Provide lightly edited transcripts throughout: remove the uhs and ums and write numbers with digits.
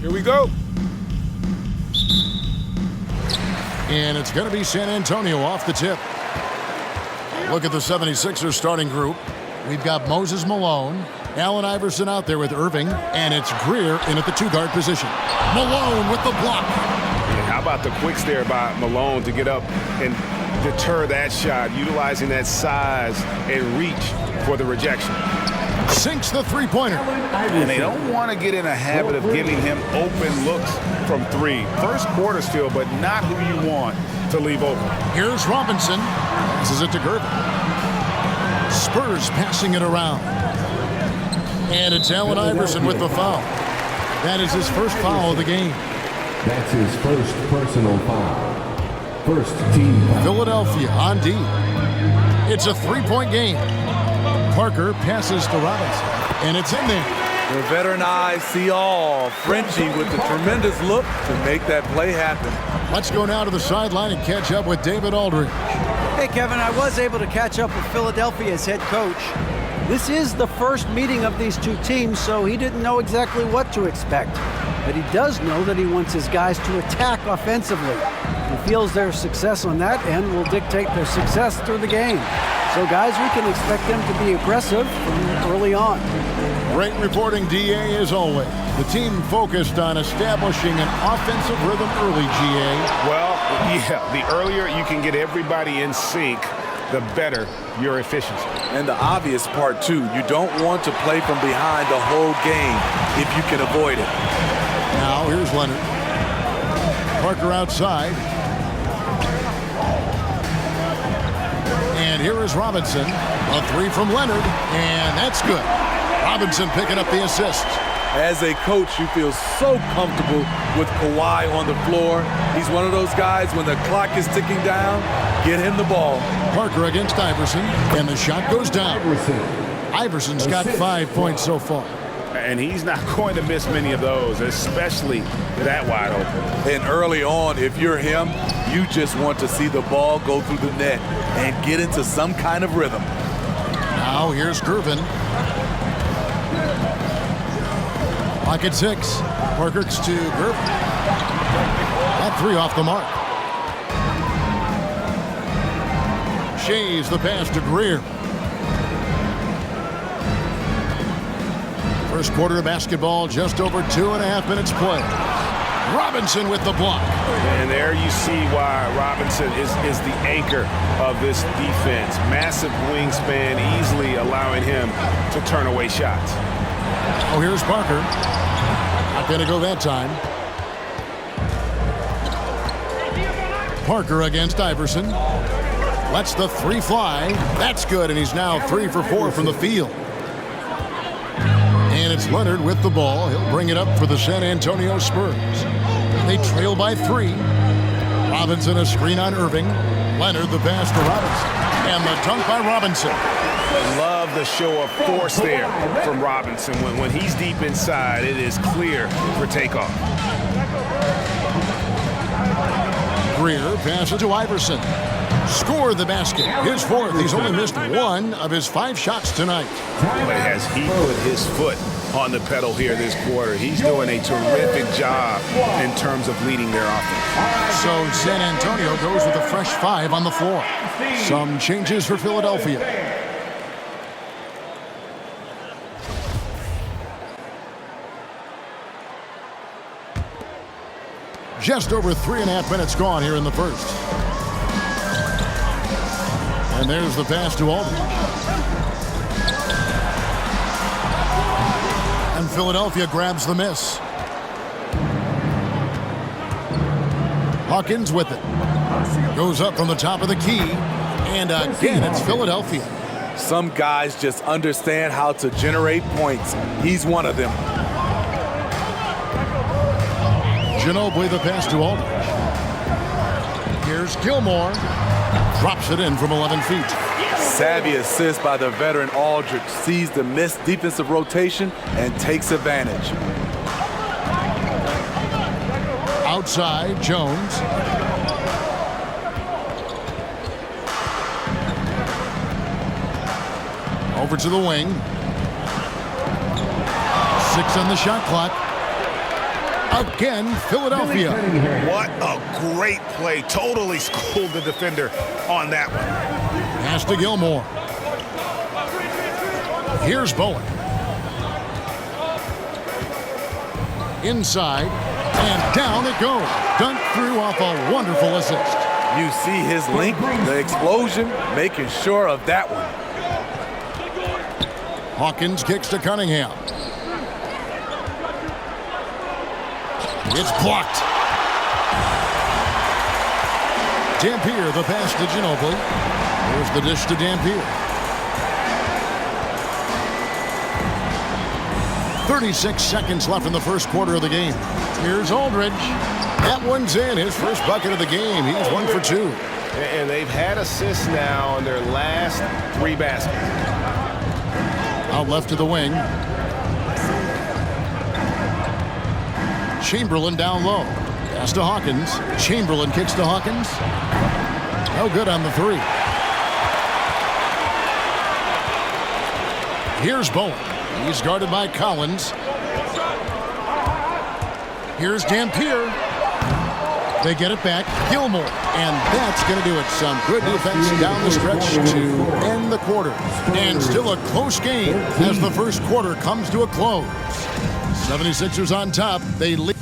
Here we go. And it's going to be San Antonio off the tip. Look at the 76ers starting group. We've got Moses Malone, Allen Iverson out there with Irving, and it's Greer in at the two-guard position. Malone with the block. Yeah, how about the quicks there by Malone to get up and deter that shot, utilizing that size and reach for the rejection. Sinks the three-pointer. And they don't want to get in a habit of giving him open looks from three. First quarter still, but not who you want to leave open. Here's Robinson. Passes it to Gervin. Spurs passing it around. And it's Allen Iverson with the foul. That is his first foul of the game. That's his first personal foul. First team foul. Philadelphia on D. It's a three-point game. Parker passes to Robinson, and it's in there. The veteran eyes see all. Frenchie with the tremendous look to make that play happen. Let's go now to the sideline and catch up with David Aldridge. Hey, Kevin, I was able to catch up with Philadelphia's head coach. This is the first meeting of these two teams, so he didn't know exactly what to expect. But he does know that he wants his guys to attack offensively. He feels their success on that end will dictate their success through the game. So, guys, we can expect them to be aggressive from early on. Great reporting, DA, as always. The team focused on establishing an offensive rhythm early, GA. Well, yeah, the earlier you can get everybody in sync, the better your efficiency. And the obvious part, too, you don't want to play from behind the whole game if you can avoid it. Now, here's Leonard. Parker outside. And here is Robinson. A three from Leonard, and that's good. Robinson picking up the assist. As a coach, you feel so comfortable with Kawhi on the floor. He's one of those guys, when the clock is ticking down, get him the ball. Parker against Iverson, and the shot goes down. Iverson's got 5 points so far. And he's not going to miss many of those, especially that wide open. And early on, if you're him, you just want to see the ball go through the net and get into some kind of rhythm. Now here's Gervin. Pocket six. Parker to Gervin. That three off the mark. Shays the pass to Greer. First quarter of basketball, just over 2.5 minutes play. Robinson with the block. And there you see why Robinson is the anchor of this defense. Massive wingspan, easily allowing him to turn away shots. Oh, here's Parker. Not going to go that time. Parker against Iverson. Lets the three fly. That's good, and he's now 3 for 4 from the field. And it's Leonard with the ball. He'll bring it up for the San Antonio Spurs. They trail by 3. Robinson a screen on Irving. Leonard the pass to Robinson. And the dunk by Robinson. Love the show of force there from Robinson. When he's deep inside, it is clear for takeoff. Greer passes to Iverson. Score the basket. His fourth. He's only missed 1 of his 5 shots tonight. But has he put his foot on the pedal here this quarter? He's doing a terrific job in terms of leading their offense. So San Antonio goes with a fresh 5 on the floor. Some changes for Philadelphia. Just over 3.5 minutes gone here in the first. And there's the pass to Aldridge. And Philadelphia grabs the miss. Hawkins with it. Goes up from the top of the key. And again, it's Philadelphia. Some guys just understand how to generate points. He's one of them. Ginobili the pass to Aldridge. Here's Gilmore. Drops it in from 11 feet. Savvy assist by the veteran Aldridge. Sees the missed defensive rotation and takes advantage. Outside, Jones. Over to the wing. 6 on the shot clock. Again, Philadelphia. What a great play. Totally schooled the defender on that one. Pass to Gilmore. Here's Bowen. Inside, and down it goes. Dunked through off a wonderful assist. You see his link, the explosion, making sure of that one. Hawkins kicks to Cunningham. It's blocked. Dampier, the pass to Ginobili. Here's the dish to Dampier. 36 seconds left in the first quarter of the game. Here's Aldridge. That one's in. His first bucket of the game. He's 1 for 2. And they've had assists now in their last 3 baskets. Out left to the wing. Chamberlain down low. Pass to Hawkins. Chamberlain kicks to Hawkins. No good on the 3. Here's Bowen. He's guarded by Collins. Here's Dampier. They get it back. Gilmore. And that's going to do it. Some good defense down the stretch to end the quarter. And still a close game as the first quarter comes to a close. 76ers on top. They lead.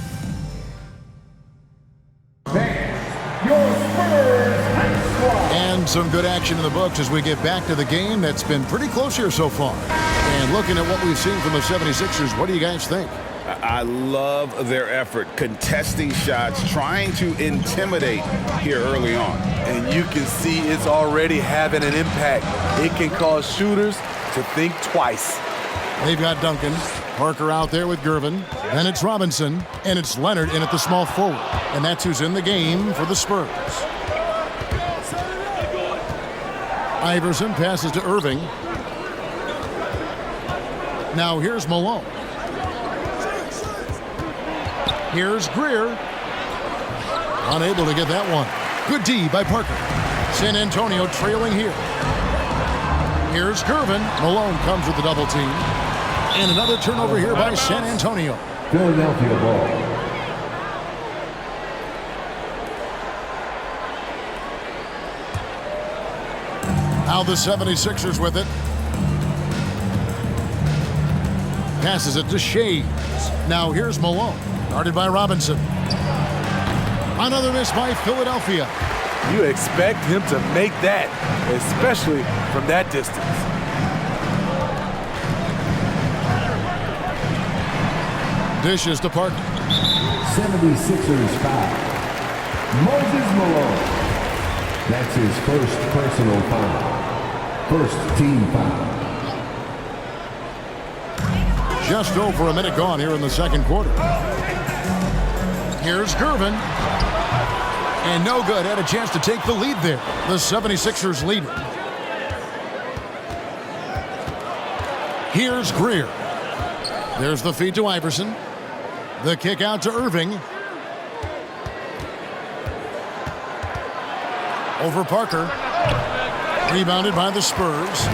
And some good action in the books as we get back to the game that's been pretty close here so far. And looking at what we've seen from the 76ers, what do you guys think? I love their effort, contesting shots, trying to intimidate here early on. And you can see it's already having an impact. It can cause shooters to think twice. They've got Duncan. Parker out there with Gervin. Then it's Robinson. And it's Leonard in at the small forward. And that's who's in the game for the Spurs. Iverson passes to Irving. Now here's Malone. Here's Greer. Unable to get that one. Good D by Parker. San Antonio trailing here. Here's Gervin. Malone comes with the double team. And another turnover here by San Antonio. Philadelphia ball. Now the 76ers with it. Passes it to Shades. Now here's Malone. Guarded by Robinson. Another miss by Philadelphia. You expect him to make that, especially from that distance. Dishes to Parker. 76ers foul. Moses Malone. That's his first personal foul. First team foul. Just over a minute gone here in the second quarter. Here's Gervin. And no good. Had a chance to take the lead there. The 76ers lead it. Here's Greer. There's the feed to Iverson. The kick out to Irving. Over Parker. Rebounded by the Spurs.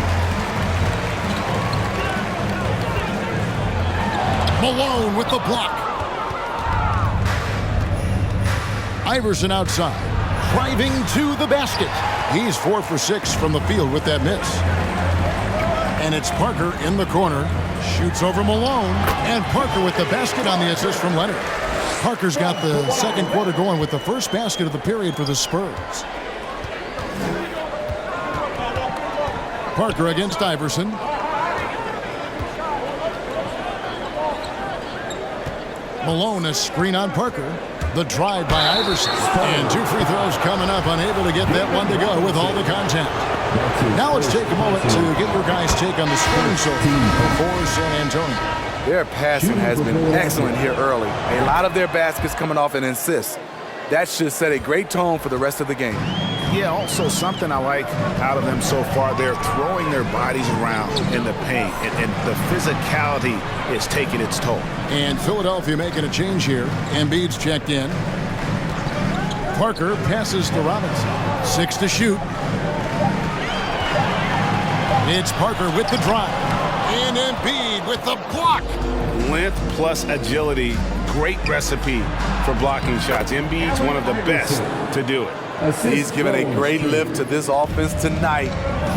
Malone with the block. Iverson outside. Driving to the basket. He's 4 for 6 from the field with that miss. And it's Parker in the corner. Shoots over Malone. And Parker with the basket on the assist from Leonard. Parker's got the second quarter going with the first basket of the period for the Spurs. Parker against Iverson. Malone, a screen on Parker. The drive by Iverson. And 2 free throws coming up. Unable to get that one to go with all the contact. Now let's take a moment to get your guys' take on the scoring so for San Antonio. Their passing has been excellent here early. A lot of their baskets coming off an assist. That should set a great tone for the rest of the game. Yeah, also something I like out of them so far, they're throwing their bodies around in the paint, and the physicality is taking its toll. And Philadelphia making a change here. Embiid's checked in. Parker passes to Robinson. 6 to shoot. It's Parker with the drive. And Embiid with the block. Length plus agility great recipe for blocking shots. Embiid's one of the best to do it. He's given a great lift to this offense tonight.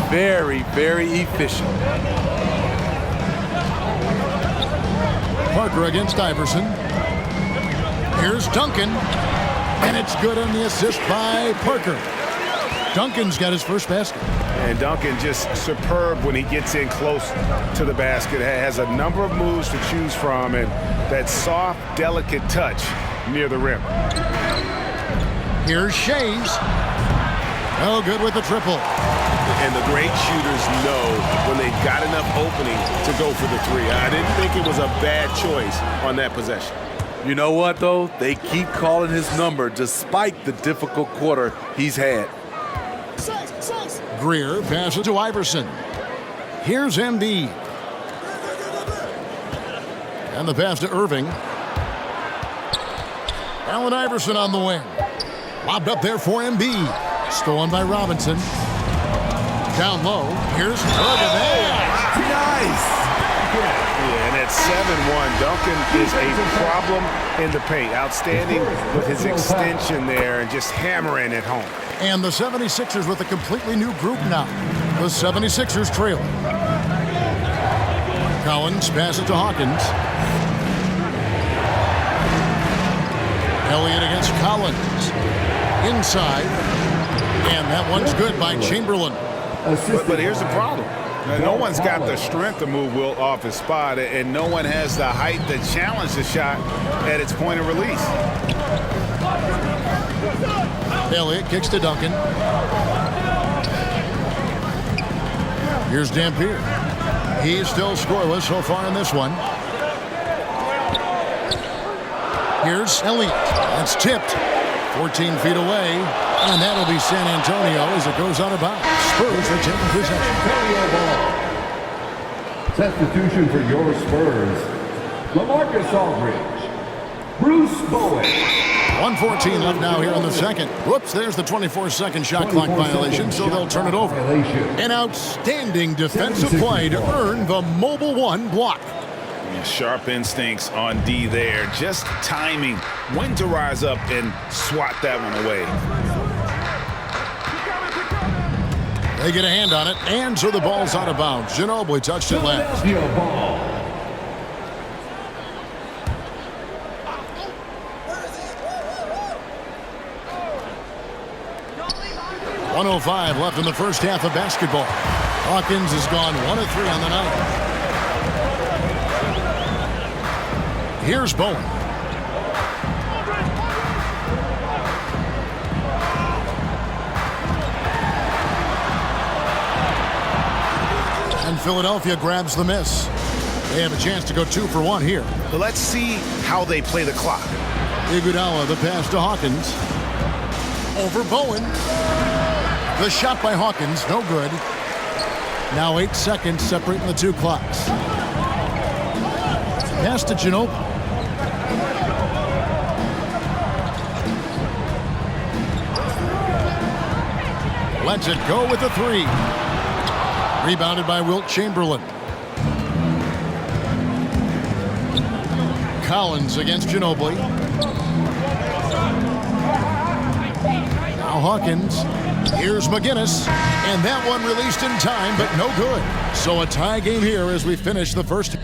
Very, very efficient. Parker against Iverson. Here's Duncan. And it's good on the assist by Parker. Duncan's got his first basket. And Duncan just superb when he gets in close to the basket. Has a number of moves to choose from, and that soft, delicate touch near the rim. Here's Shays. Oh, good with the triple. And the great shooters know when they've got enough opening to go for the three. I didn't think it was a bad choice on that possession. You know what, though? They keep calling his number despite the difficult quarter he's had. Greer passes to Iverson. Here's Embiid. And the pass to Irving. Allen Iverson on the wing. Lobbed up there for Embiid. Stolen by Robinson. Down low. Here's Nice. Yeah, and at 7-1, Duncan is a problem in the paint. Outstanding with his extension there and just hammering it home. And the 76ers with a completely new group now. The 76ers trail. Collins passes to Hawkins. Elliott against Collins. Inside. And that one's good by Chamberlain. But here's the problem. No one's got the strength to move Wilt off his spot, and no one has the height to challenge the shot at its point of release. Elliott kicks to Duncan. Here's Dampier. He's still scoreless so far in this one. Here's Elliott. That's tipped. 14 feet away. And that'll be San Antonio as it goes out of bounds. Spurs are taking possession. Substitution for your Spurs. LaMarcus Aldridge. Bruce Bowen. 1:14 left now here in the second. Whoops, there's the 24-second shot clock violation, so they'll turn it over. An outstanding defensive play to earn the Mobile One block. Sharp instincts on D there. Just timing when to rise up and swat that one away. They get a hand on it, and so the ball's out of bounds. Ginobili touched it last. 1:05 left in the first half of basketball. Hawkins has gone 1 of 3 on the night. Here's Bowen. And Philadelphia grabs the miss. They have a chance to go 2 for 1 here. But let's see how they play the clock. Iguodala, the pass to Hawkins. Over Bowen. The shot by Hawkins, no good. Now 8 seconds separating the two clocks. Pass to Ginobili. Lets it go with the 3. Rebounded by Wilt Chamberlain. Collins against Ginobili. Now Hawkins. Here's McGinnis. And that one released in time, but no good. So a tie game here as we finish the first.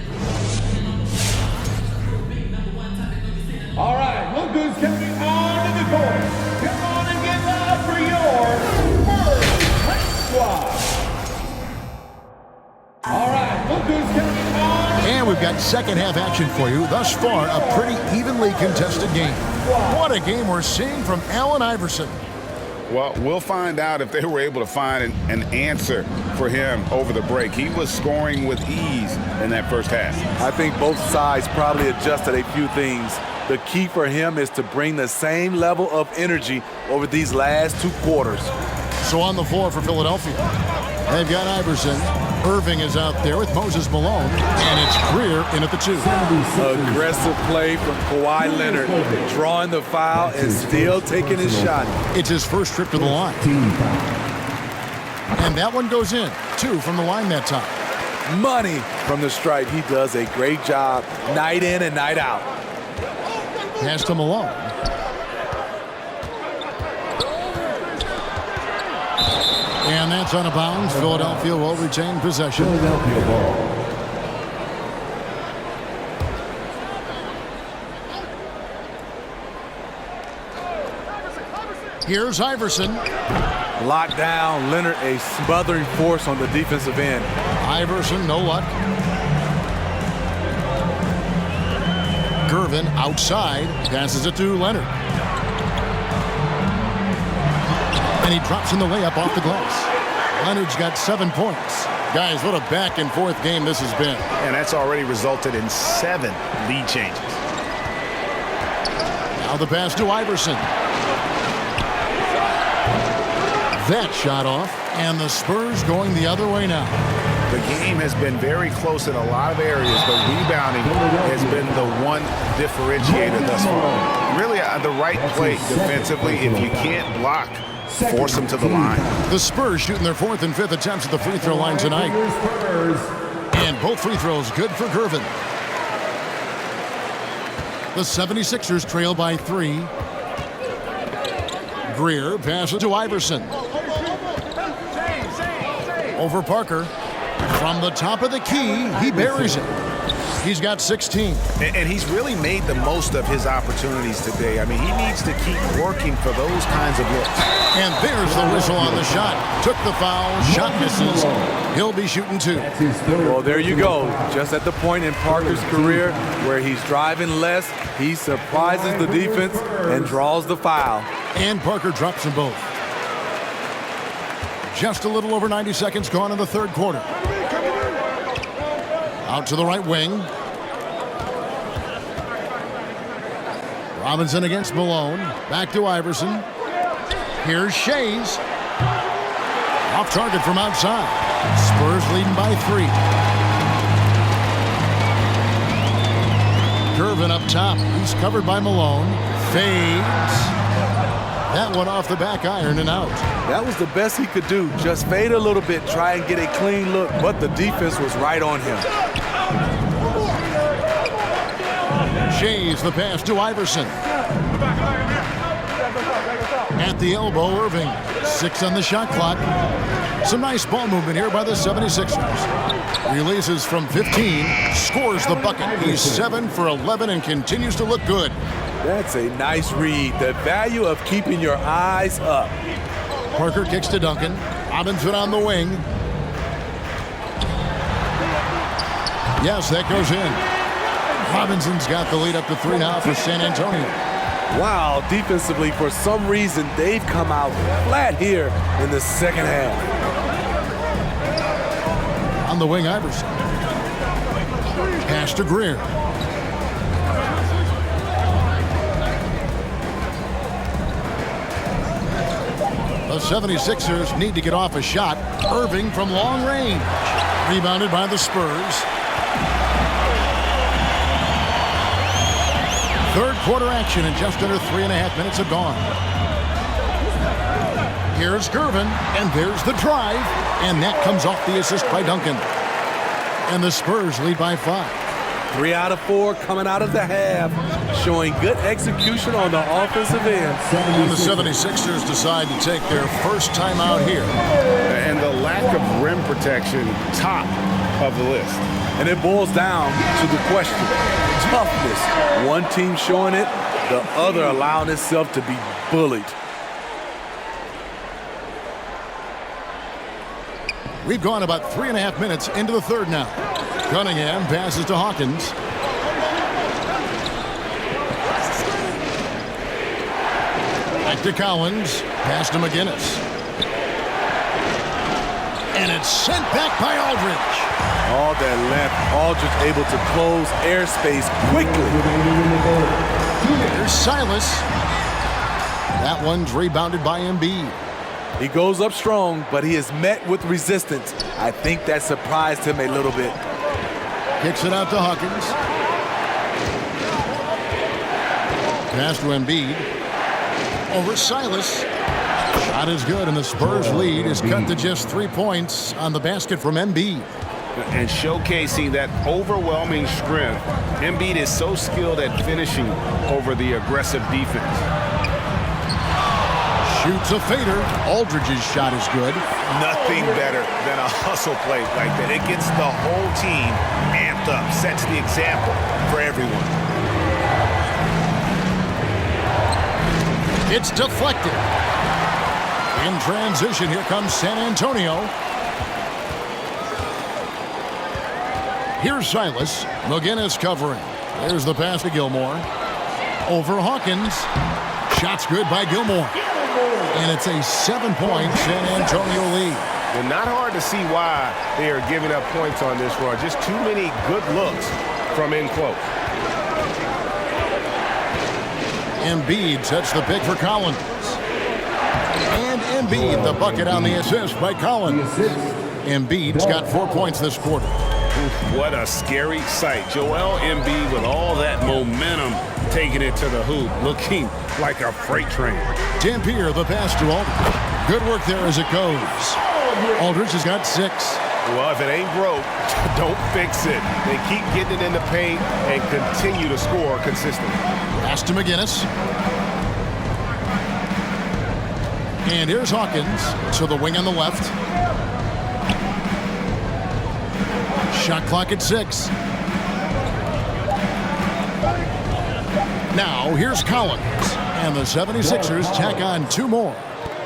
All right, look who's coming onto the court. Come on and get loud for your first squad. All right, look who's coming on. And we've got second half action for you. Thus far, a pretty evenly contested game. What a game we're seeing from Allen Iverson. Well, we'll find out if they were able to find an answer for him over the break. He was scoring with ease in that first half. I think both sides probably adjusted a few things. The key for him is to bring the same level of energy over these last 2 quarters. So on the floor for Philadelphia, they've got Iverson. Irving is out there with Moses Malone, and it's Greer in at the 2. Aggressive play from Kawhi Leonard, drawing the foul and still taking his shot. It's his first trip to the line. And that one goes in. 2 from the line that time. Money from the stripe. He does a great job night in and night out. Pass to Malone. And that's out of bounds. Philadelphia will retain possession. Philadelphia ball. Here's Iverson. Locked down. Leonard, a smothering force on the defensive end. Iverson, no luck. Gervin outside. Passes it to Leonard. And he drops in the layup off the glass. Leonard's got 7 points. Guys, what a back-and-forth game this has been. And that's already resulted in 7 lead changes. Now the pass to Iverson. That shot off, and the Spurs going the other way now. The game has been very close in a lot of areas, but rebounding has been the one differentiator thus far. Really, the right play defensively. If you can't block, force them to the line. The Spurs shooting their 4th and 5th attempts at the free throw line tonight. And both free throws good for Gervin. The 76ers trail by 3. Greer passes to Iverson. Over Parker. From the top of the key, he buries it. He's got 16. And he's really made the most of his opportunities today. I mean, he needs to keep working for those kinds of looks. And there's the whistle on the shot. Took the foul, shot misses. He'll be shooting 2. Well, there you go. Just at the point in Parker's career where he's driving less, he surprises the defense and draws the foul. And Parker drops them both. Just a little over 90 seconds gone in the 3rd quarter. Out to the right wing. Robinson against Malone. Back to Iverson. Here's Shays. Off target from outside. Spurs leading by 3. Gervin up top. He's covered by Malone. Fades. That one off the back iron and out. That was the best he could do. Just fade a little bit, try and get a clean look, but the defense was right on him. Shays the pass to Iverson. At the elbow, Irving. 6 on the shot clock. Some nice ball movement here by the 76ers. Releases from 15, scores the bucket. He's 7 for 11 and continues to look good. That's a nice read. The value of keeping your eyes up. Parker kicks to Duncan. Robinson on the wing. Yes, that goes in. Robinson's got the lead up to 3 now for San Antonio. Wow, defensively, for some reason, they've come out flat here in the second half. On the wing, Iverson. Pass to Greer. The 76ers need to get off a shot. Irving from long range. Rebounded by the Spurs. 3rd quarter action and just under 3.5 minutes have gone. Here's Gervin, and there's the drive. And that comes off the assist by Duncan. And the Spurs lead by 5. 3 out of 4 coming out of the half, showing good execution on the offensive end. And the 76ers decide to take their first time out here. And the lack of rim protection, top of the list. And it boils down to the question, toughness. One team showing it, the other allowing itself to be bullied. We've gone about 3.5 minutes into the 3rd now. Cunningham passes to Hawkins. Back to Collins. Pass to McGinnis. And it's sent back by Aldridge. All that left, Aldridge able to close airspace quickly. Here's Silas. That one's rebounded by Embiid. He goes up strong, but he is met with resistance. I think that surprised him a little bit. Kicks it out to Hawkins. Pass to Embiid. Over Silas. Shot is good, and the Spurs lead is cut to just 3 points on the basket from Embiid. And showcasing that overwhelming strength Embiid is so skilled at finishing over the aggressive defense. Shoots a fader. Aldridge's shot is good. Nothing better than a hustle play like that. It gets the whole team amped up, sets the example for everyone. It's deflected. In transition, here comes San Antonio. Here's Silas. McGinnis covering. There's the pass to Gilmore. Over Hawkins. Shot's good by Gilmore. And it's a 7-point San Antonio lead. And not hard to see why they are giving up points on this run. Just too many good looks from in close. Embiid sets the pick for Collins. And Embiid, the bucket on the assist by Collins. Embiid's got 4 points this quarter. What a scary sight. Joel Embiid with all that momentum taking it to the hoop, looking like a freight train. Dampier, the pass to Aldridge. Good work there as it goes. Aldridge has got 6. Well, if it ain't broke, don't fix it. They keep getting it in the paint and continue to score consistently. Pass to McGinnis. And here's Hawkins to the wing on the left. Shot clock at 6. Now here's Collins. And the 76ers tack on 2 more.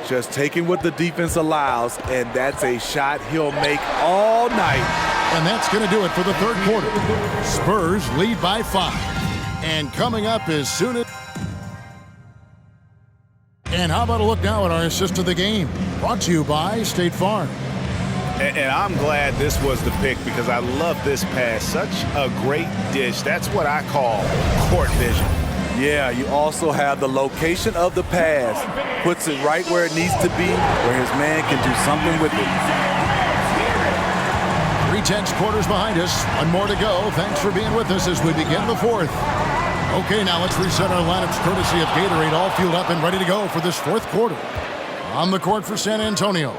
Just taking what the defense allows, and that's a shot he'll make all night. And that's going to do it for the third quarter. Spurs lead by 5. And coming up as soon as... And how about a look now at our assist of the game? Brought to you by State Farm. And I'm glad this was the pick because I love this pass. Such a great dish. That's what I call court vision. Yeah, you also have the location of the pass. Puts it right where it needs to be, where his man can do something with it. 3/10 quarters behind us. 1 more to go. Thanks for being with us as we begin the fourth. Okay, now let's reset our lineups courtesy of Gatorade, all fueled up and ready to go for this fourth quarter. On the court for San Antonio.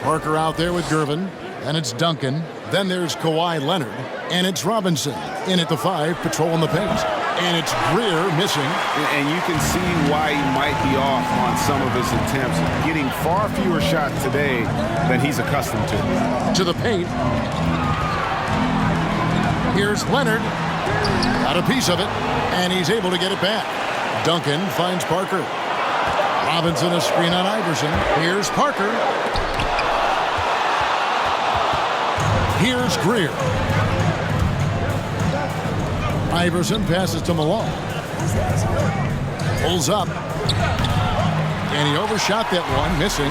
Parker out there with Gervin. Then it's Duncan. Then there's Kawhi Leonard. And it's Robinson. In at the 5, patrolling the paint. And it's Greer missing. And you can see why he might be off on some of his attempts, getting far fewer shots today than he's accustomed to. To the paint. Here's Leonard. Got a piece of it. And he's able to get it back. Duncan finds Parker. Robinson a screen on Iverson. Here's Parker. Here's Greer. Iverson passes to Malone. Pulls up. And he overshot that one, missing.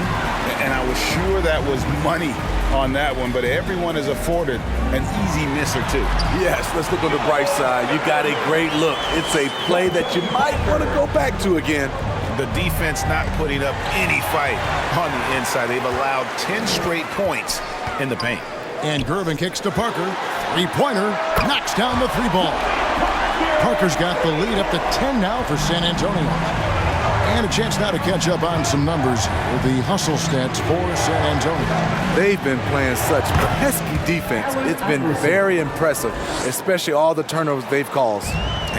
And I was sure that was money on that one, but everyone is afforded an easy miss or two. Yes, let's look on the bright side. You got a great look. It's a play that you might want to go back to again. The defense not putting up any fight on the inside. They've allowed 10 straight points in the paint. And Gervin kicks to Parker. 3-pointer. Knocks down the 3 ball. Parker's got the lead up to 10 now for San Antonio. And a chance now to catch up on some numbers here. The hustle stats for San Antonio. They've been playing such pesky defense. It's been very impressive, especially all the turnovers they've caused.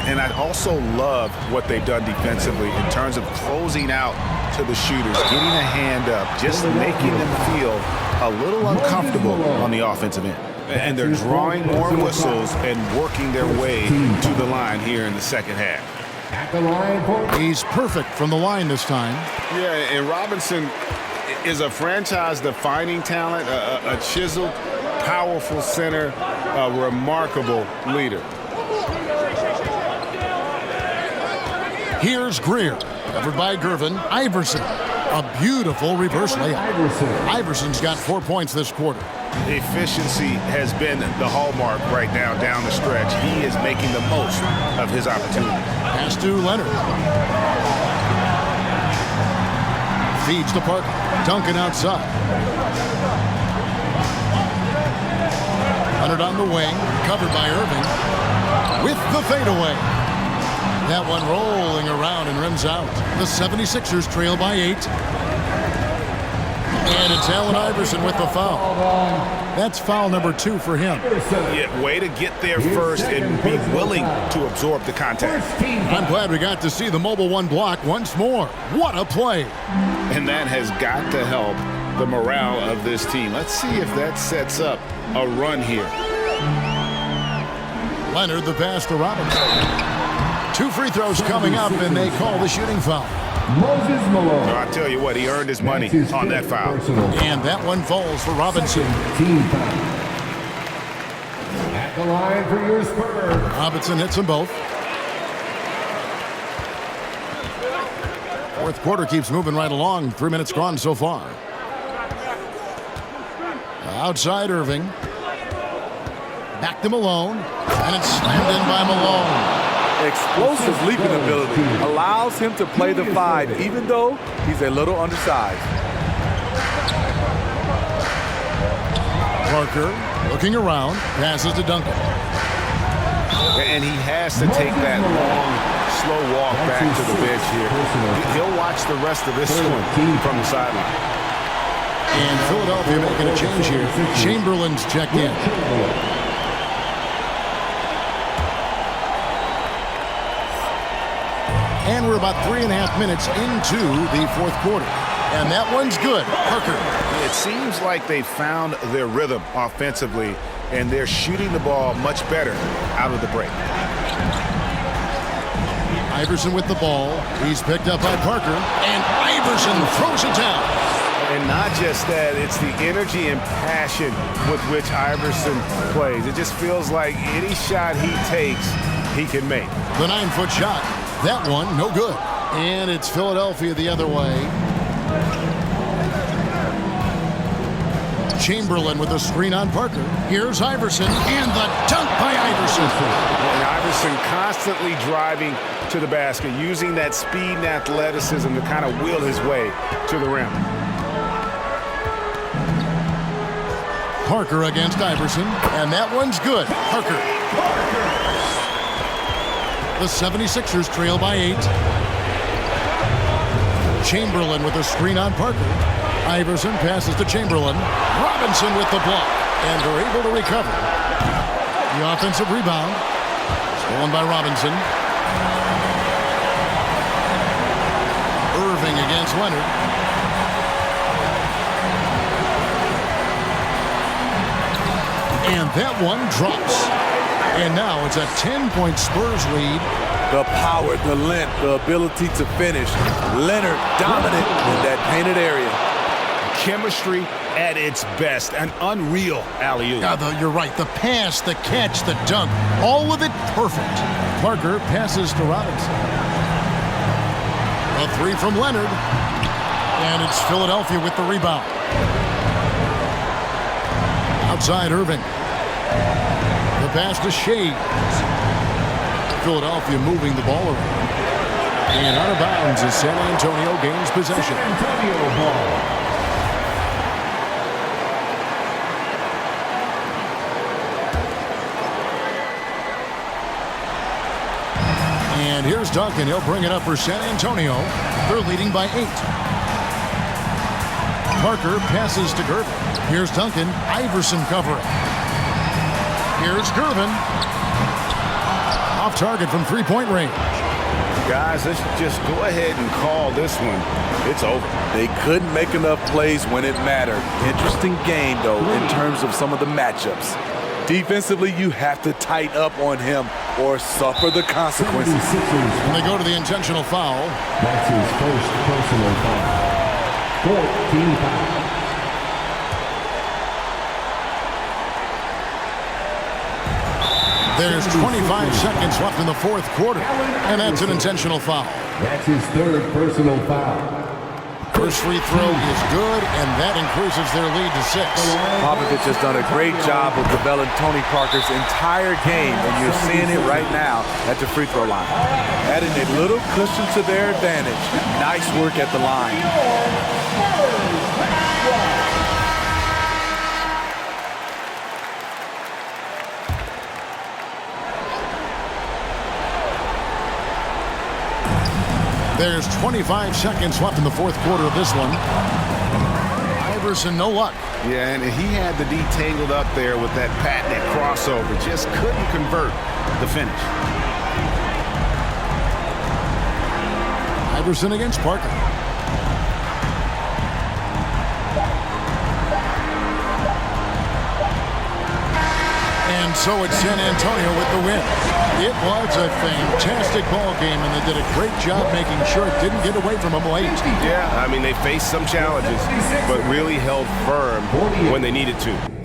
And I also love what they've done defensively in terms of closing out to the shooters, getting a hand up, just making them feel a little uncomfortable on the offensive end. And they're drawing more whistles and working their way to the line here in the second half. He's perfect from the line this time. Yeah, and Robinson is a franchise-defining talent, a chiseled, powerful center, a remarkable leader. Here's Greer, covered by Gervin. Iverson, a beautiful reverse layup. Iverson's got 4 points this quarter. Efficiency has been the hallmark right now down the stretch. He is making the most of his opportunity. Pass to Leonard. Feeds to Parker. Duncan outside. Leonard on the wing, covered by Irving. With the fadeaway. That one rolling around and rims out. The 76ers trail by 8. And it's Allen Iverson with the foul. That's foul number 2 for him. Yeah, way to get there first and be willing to absorb the contact. I'm glad we got to see the mobile one block once more. What a play. And that has got to help the morale of this team. Let's see if that sets up a run here. Leonard, the pass to Robinson. 2 free throws coming up, and they call the shooting foul. Moses Malone. So I tell you what, he earned his money on that foul. And that one falls for Robinson. Team foul. At the line for your Spurs. Robinson hits them both. Fourth quarter keeps moving right along. 3 minutes gone so far. Outside Irving. Back to Malone. And it's slammed in by Malone. Explosive leaping ability allows him to play the 5, even though he's a little undersized. Parker looking around. Passes to Duncan. And he has to take that long, slow walk back to the bench here. He'll watch the rest of this one from the sideline. And Philadelphia making a change here. Chamberlain's checked in. And we're about 3.5 minutes into the fourth quarter. And that one's good. Parker. It seems like they found their rhythm offensively, and they're shooting the ball much better out of the break. Iverson with the ball. He's picked up by Parker. And Iverson throws it down. And not just that, it's the energy and passion with which Iverson plays. It just feels like any shot he takes, he can make. The 9-foot shot. That one, no good. And it's Philadelphia the other way. Chamberlain with a screen on Parker. Here's Iverson, and the dunk by Iverson. And Iverson constantly driving to the basket, using that speed and athleticism to kind of wheel his way to the rim. Parker against Iverson, and that one's good. Parker. The 76ers trail by 8. Chamberlain with a screen on Parker. Iverson passes to Chamberlain. Robinson with the block, and they're able to recover. The offensive rebound, stolen by Robinson. Irving against Leonard. And that one drops. And now it's a 10-point Spurs lead. The power, the length, the ability to finish. Leonard dominant in that painted area. Chemistry at its best. An unreal alley-oop. You're right. The pass, the catch, the dunk. All of it perfect. Parker passes to Robinson. A 3 from Leonard. And it's Philadelphia with the rebound. Outside Irving. The pass to Shea. Philadelphia moving the ball around. And out of bounds as San Antonio gains possession. San Antonio ball. And here's Duncan. He'll bring it up for San Antonio. They're leading by 8. Parker passes to Gervin. Here's Duncan. Iverson covering. Here's Gervin. Off target from 3-point range. Guys, let's just go ahead and call this one. It's over. They couldn't make enough plays when it mattered. Interesting game, though, in terms of some of the matchups. Defensively, you have to tighten up on him or suffer the consequences. And they go to the intentional foul. That's his first personal foul. 14 foul. There's 25 seconds left in the fourth quarter, and that's an intentional foul. That's his third personal foul. First free throw is good, and that increases their lead to 6. Popovich has done a great job of developing Tony Parker's entire game, and you're seeing it right now at the free throw line. Adding a little cushion to their advantage. Nice work at the line. There's 25 seconds left in the fourth quarter of this one. Iverson, no luck. Yeah, and he had the D tangled up there with that patented crossover. Just couldn't convert the finish. Iverson against Parker. And so it's San Antonio with the win. It was a fantastic ball game, and they did a great job making sure it didn't get away from them late. Yeah, I mean, they faced some challenges, but really held firm when they needed to.